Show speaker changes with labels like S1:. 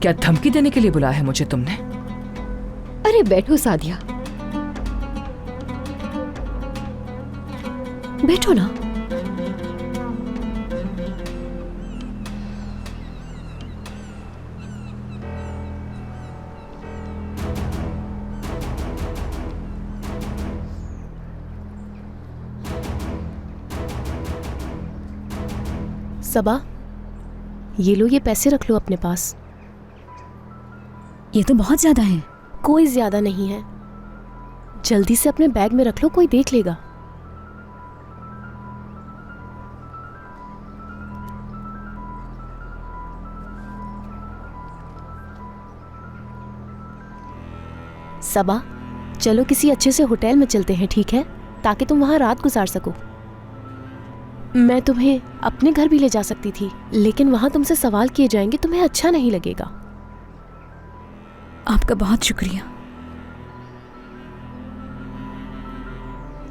S1: क्या धमकी देने के लिए बुलाया है मुझे तुमने?
S2: अरे बैठो सादिया, बैठो ना।
S3: सबा, ये लो, ये पैसे रख लो अपने पास।
S4: ये तो बहुत ज्यादा है।
S3: कोई ज्यादा नहीं है, जल्दी से अपने बैग में रख लो, कोई देख लेगा। सबा, चलो किसी अच्छे से होटल में चलते हैं, ठीक है? ताकि तुम वहां रात गुजार सको। मैं तुम्हें अपने घर भी ले जा सकती थी, लेकिन वहां तुमसे सवाल किए जाएंगे, तुम्हें अच्छा नहीं लगेगा।
S4: आपका बहुत शुक्रिया।